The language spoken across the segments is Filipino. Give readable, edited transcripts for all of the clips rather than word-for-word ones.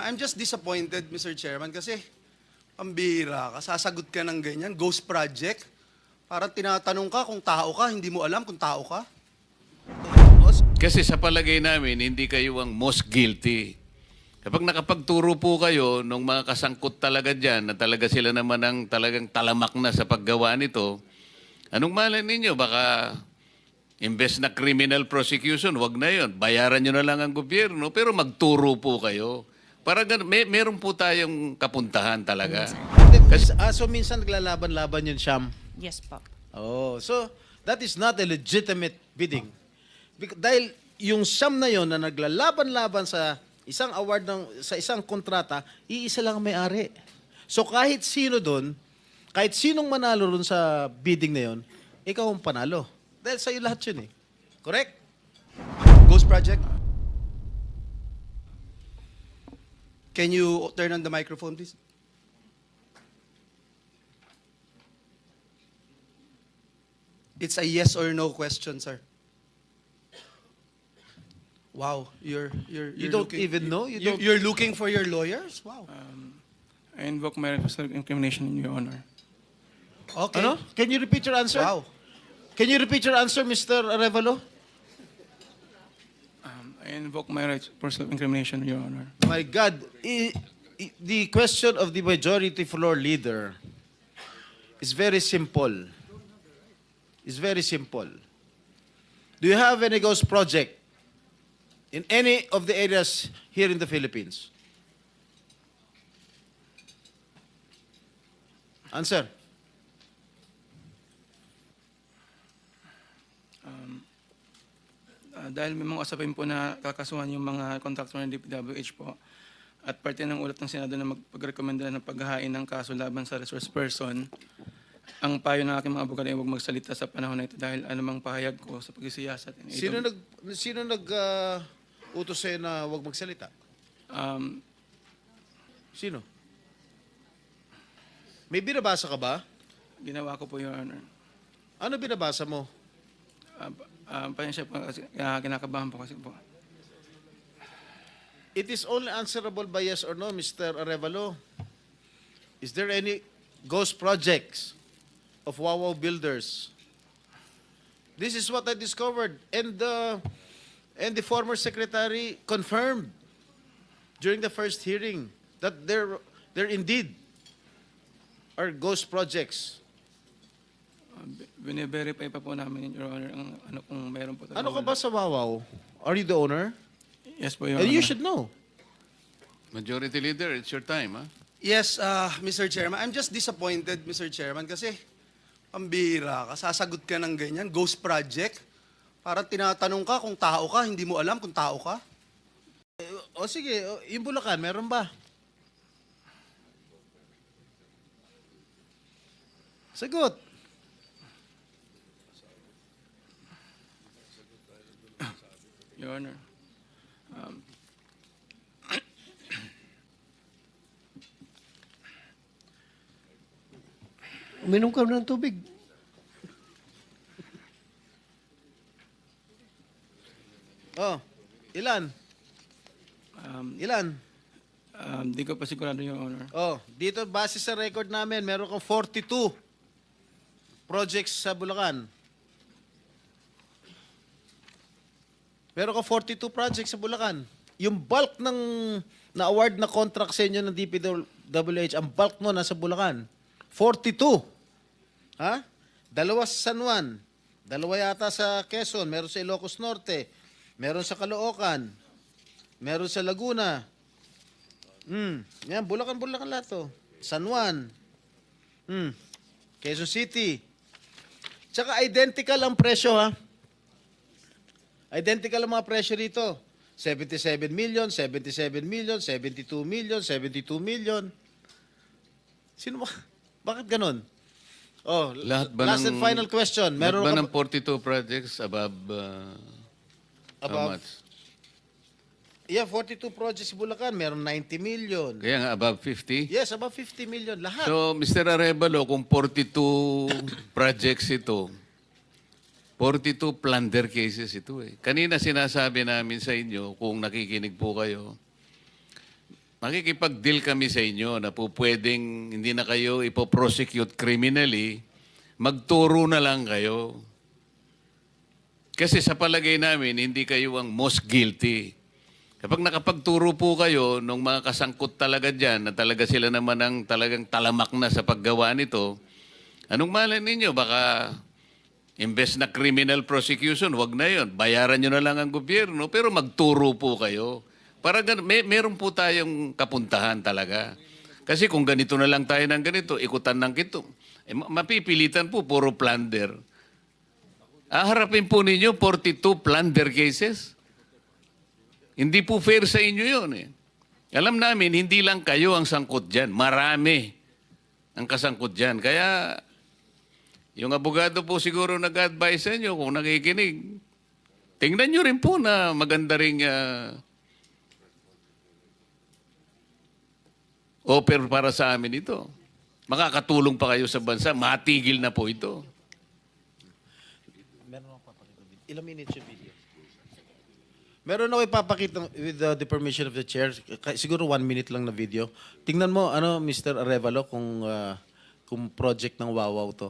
I'm just disappointed, Mr. Chairman, kasi pambira ka, sasagot ka ng ganyan, ghost project. Parang tinatanong ka kung tao ka, hindi mo alam kung tao ka. Kasi sa palagay namin, hindi kayo ang most guilty. Kapag nakapagturo po kayo ng mga kasangkot talaga dyan, na talaga sila naman ang talagang talamak na sa paggawa nito, anong malay ninyo? Baka imbes na criminal prosecution, wag na yon. Bayaran nyo na lang ang gobyerno, pero magturo po kayo. Para meron po tayong kapuntahan talaga. So minsan naglalaban-laban yun, Sham? Yes po. Oh, so that is not a legitimate bidding. Dahil yung Sham na yon na naglalaban-laban sa isang award sa isang kontrata, iisa lang ang may-ari. So kahit sino doon, kahit sinong manalo doon sa bidding na yon, ikaw ang panalo. Dahil sa'yo lahat yun eh. Correct? Ghost project? Can you turn on the microphone, please? It's a yes or no question, sir. Wow, you're You don't even know? You don't- You're looking for your lawyers? Wow. I invoke my right for self-incrimination, Your Honor. Okay. Ano? Can you repeat your answer? Wow. Can you repeat your answer, Mr. Arevalo? I invoke my right for self-incrimination, Your Honor. My God, the question of the majority floor leader is very simple. It's very simple. Do you have any ghost project in any of the areas here in the Philippines? Answer. Dahil may mga usapin po na kakasuhan yung mga kontraktor ng DPWH po at parte ng ulat ng Senado na magpagrekomenda ng paghahain ng kaso laban sa resource person, ang payo ng aking mga abogado ay huwag magsalita sa panahon na ito dahil anumang pahayag ko sa pagsisiyasat. Sino utos sa'yo na huwag magsalita? Um, Sino? May binabasa ka ba? ginawa ko po, Your Honor. Ano binabasa mo? Pasensya po kasi kinakabahan po kasi po. It is only answerable by yes or no, Mr. Arevalo. Is there any ghost projects of Wawaw Builders? This is what I discovered, and the former secretary confirmed during the first hearing that there indeed are ghost projects. Bine-verify pa po namin, Your Honor, ang ano kung meron po. Ano ka ba sa Wawaw? Are you the owner? Yes po, Your And Honor. you should know. Majority Leader, it's your time, ha? Yes, Mr. Chairman. I'm just disappointed, Mr. Chairman, kasi pambira ka, sasagot ka ng ganyan, ghost project. Parang tinatanong ka kung tao ka, hindi mo alam kung tao ka. O sige, yung Bulacan, meron ba? Sagot. Your Honor. Uminom ka ng tubig. Oh, ilan? Ilan? Di ko pa sigurado, Your Honor. Oh, dito base sa record namin, meron kang 42 projects sa Bulacan. Meron kang 42 projects sa Bulacan. Yung bulk ng na-award na contract sa inyo ng DPWH, ang bulk no nasa Bulacan. 42. Ha? Dalawa sa San Juan. Dalawa yata sa Quezon. Meron sa Ilocos Norte. Meron sa Caloocan. Meron sa Laguna. Yan, Bulacan lahat to. San Juan. Quezon City. Tsaka identical ang presyo, ha? Identical ang mga presyo rito. 77 million, 77 million, 72 million, 72 million. Sino ba? Bakit ganon? Oh, Lahat ba last and final question. Meron ba ka ng 42 projects above, how Above? much? Yeah, 42 projects sa Bulacan. Meron 90 million. Kaya nga, above 50? Yes, above 50 million. Lahat. So, Mr. Arevalo, kung 42 projects ito, 42 plunder cases ito eh. Kanina sinasabi namin sa inyo, kung nakikinig po kayo, makikipag-deal kami sa inyo na po pwedeng hindi na kayo ipoprosecute criminally, magturo na lang kayo. Kasi sa palagay namin, hindi kayo ang most guilty. Kapag nakapagturo po kayo ng mga kasangkot talaga dyan, na talaga sila naman ang talagang talamak na sa paggawa nito, anong malay ninyo? Baka imbes na criminal prosecution, wag na yon. Bayaran nyo na lang ang gobyerno, pero magturo po kayo. Para meron po tayong kapuntahan talaga. Kasi kung ganito na lang tayo ng ganito, ikutan ng kito, mapipilitan po, puro plunder. Harapin po ninyo 42 plunder cases. Hindi po fair sa inyo yun eh. Alam namin, hindi lang kayo ang sangkot dyan. Marami ang kasangkot dyan. Kaya, yung abogado po siguro nag-advise sa inyo kung nakikinig. Tingnan nyo rin po na maganda ring offer para sa amin ito. Makakatulong pa kayo sa bansa. Matigil na po ito. Meron ako papakita video. Ilang minutes yung video? Meron ako ipapakita with the permission of the chair. Siguro 1 minute lang na video. Tingnan mo, Mr. Arevalo, kung project ng Wawaw to.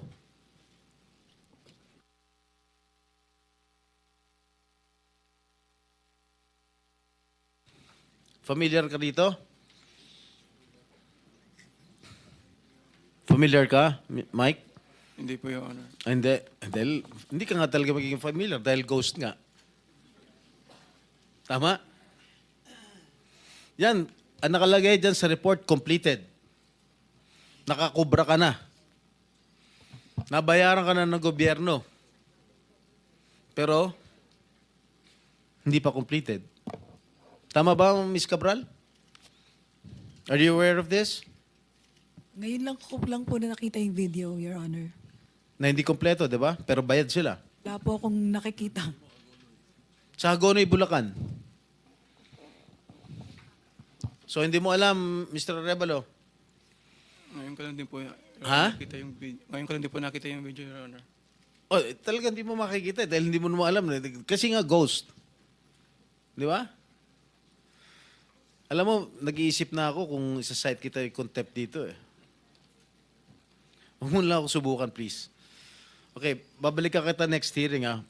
Familiar ka dito? Familiar ka, Mike? Hindi po, Your Honor. Hindi. Dahil, hindi ka nga talaga magiging familiar dahil ghost nga. Tama? Yan, ang nakalagay dyan sa report, completed. Nakakubra ka na. Nabayaran ka na ng gobyerno. Pero, hindi pa completed. Tama ba, Ms. Cabral? Are you aware of this? Ngayon lang po na nakita yung video, Your Honor. Na hindi kompleto, di ba? Pero bayad sila. Wala po akong nakikita. Sa Hagonoy, Bulacan. So, hindi mo alam, Mr. Arevalo. Ngayon ko lang din po Ha? nakita yung video. Ngayon ko lang din po nakita yung video, Your Honor. Oh, talagang hindi mo makikita dahil hindi mo naman alam. Kasi nga ghost. Di ba? Alam mo, nag-iisip na ako kung isa-site kita yung contempt dito eh. Huwag mo lang ako subukan, please. Okay, babalik ka kita next hearing ah.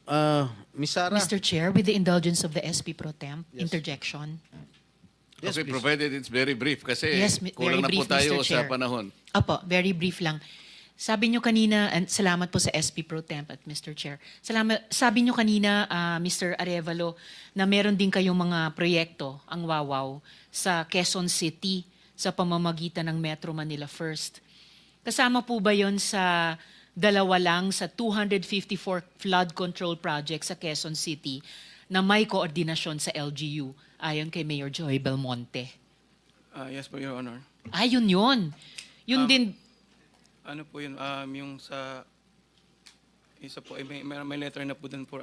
Miss Sara. Mr. Chair, with the indulgence of the SP Pro Temp, Yes. interjection. Yes, Okay, please. provided it's very brief kasi Yes, kulang very na po brief, tayo Mr. sa Chair. panahon. Apo, very brief lang. Sabi nyo kanina, and salamat po sa SP Pro Temp at Mr. Chair. Sabi nyo kanina, Mr. Arevalo, na meron din kayong mga proyekto, ang Wawaw, sa Quezon City sa pamamagitan ng Metro Manila First. Kasama po ba yon sa dalawa lang sa 254 flood control projects sa Quezon City na may koordinasyon sa LGU ayon kay Mayor Joy Belmonte? Yes po, Your Honor. Yun yun. Yun din, Ano po yun? Yung sa... Isa po, may letter na po dun for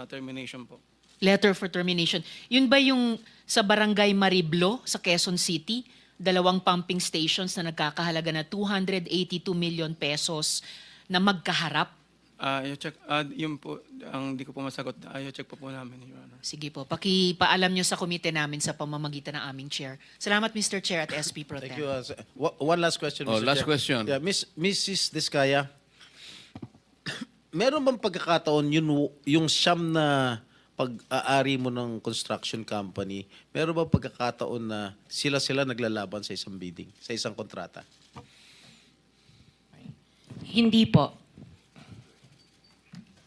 termination po. letter for termination. Yun ba yung sa Barangay Mariblo sa Quezon City? 2 pumping stations na nagkakahalaga na 282 million pesos na magkaharap? I-check, yun po, ang di ko po masagot. I-check po namin, Your Honor. Sige po, pakipaalam nyo sa komite namin sa pamamagitan ng aming chair. Salamat, Mr. Chair at SP Pro Thank Tem. you. One last question, Oh, Mr. last Chair. question. Yeah, Mrs. Diskaya, meron bang pagkakataon yung siyam na pag-aari mo ng construction company, meron bang pagkakataon na sila naglalaban sa isang bidding, sa isang kontrata? Hindi po.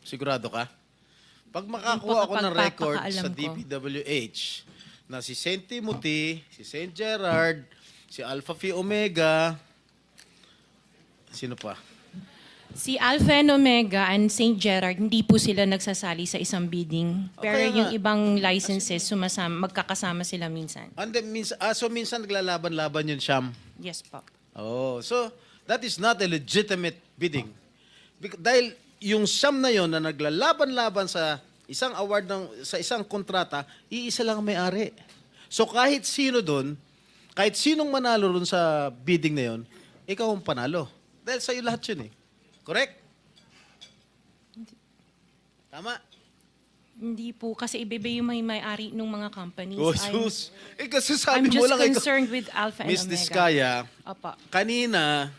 Sigurado ka? Pag makakuha ako ng record sa Pagpapakaalam ko. DPWH na si St. Timothy, si St. Gerard, si Alpha Phi Omega, sino pa? Si Alpha and Omega and St. Gerard, hindi po sila nagsasali sa isang bidding. Pero Okay yung nga. ibang licenses, magkakasama sila minsan. And then, so minsan naglalaban-laban yun, Sham. Yes po. Oh, so that is not a legitimate bidding. Dahil yung Sham na yon na naglalaban-laban sa isang award sa isang kontrata, iisa lang ang may-ari. So kahit sino doon, kahit sinong manalo doon sa bidding na yon, ikaw ang panalo. Dahil sa'yo lahat yun eh. Correct? Tama? Hindi po, kasi iba yung may-ari ng mga companies. Oh, I'm- sus. Kasi sabi I'm mo just lang ikaw. concerned with Alpha and Miss Omega. Diskaya, Opo. kanina,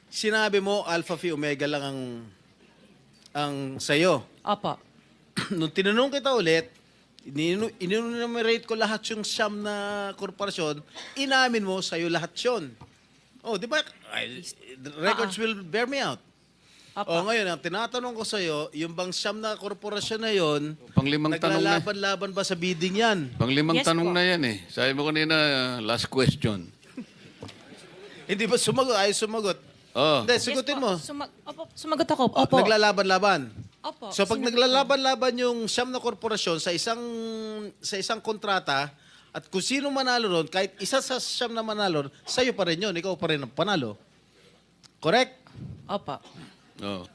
sinabi mo Alpha Phi Omega lang ang sa'yo. Opo. Nung tinanong kita ulit, in-enumerate ko lahat yung siyam na korporasyon, inamin mo sa'yo lahat yun. Oh, di ba? The records will bear me out. Opo. Oh, ngayon, ang tinatanong ko sa'yo, yung bang siyam na korporasyon na yon, Panglimang tanong na. naglalaban-laban ba sa bidding yan? Panglimang Yes tanong po. na yan eh. Sabi mo kanina, last question. Hindi ba sumagot? Ay, sumagot. Oh. Hindi, Yes sagutin po. mo. Opo, sumagot ako. Oh, Opo. naglalaban-laban. Opo. So pag Sinagot ko. naglalaban-laban yung siyam na korporasyon sa isang kontrata, at kung sino manalo ron, kahit isa sa siyam na manalo, sa'yo pa rin yun. Ikaw pa rin ang panalo. Correct? Opo. Oh.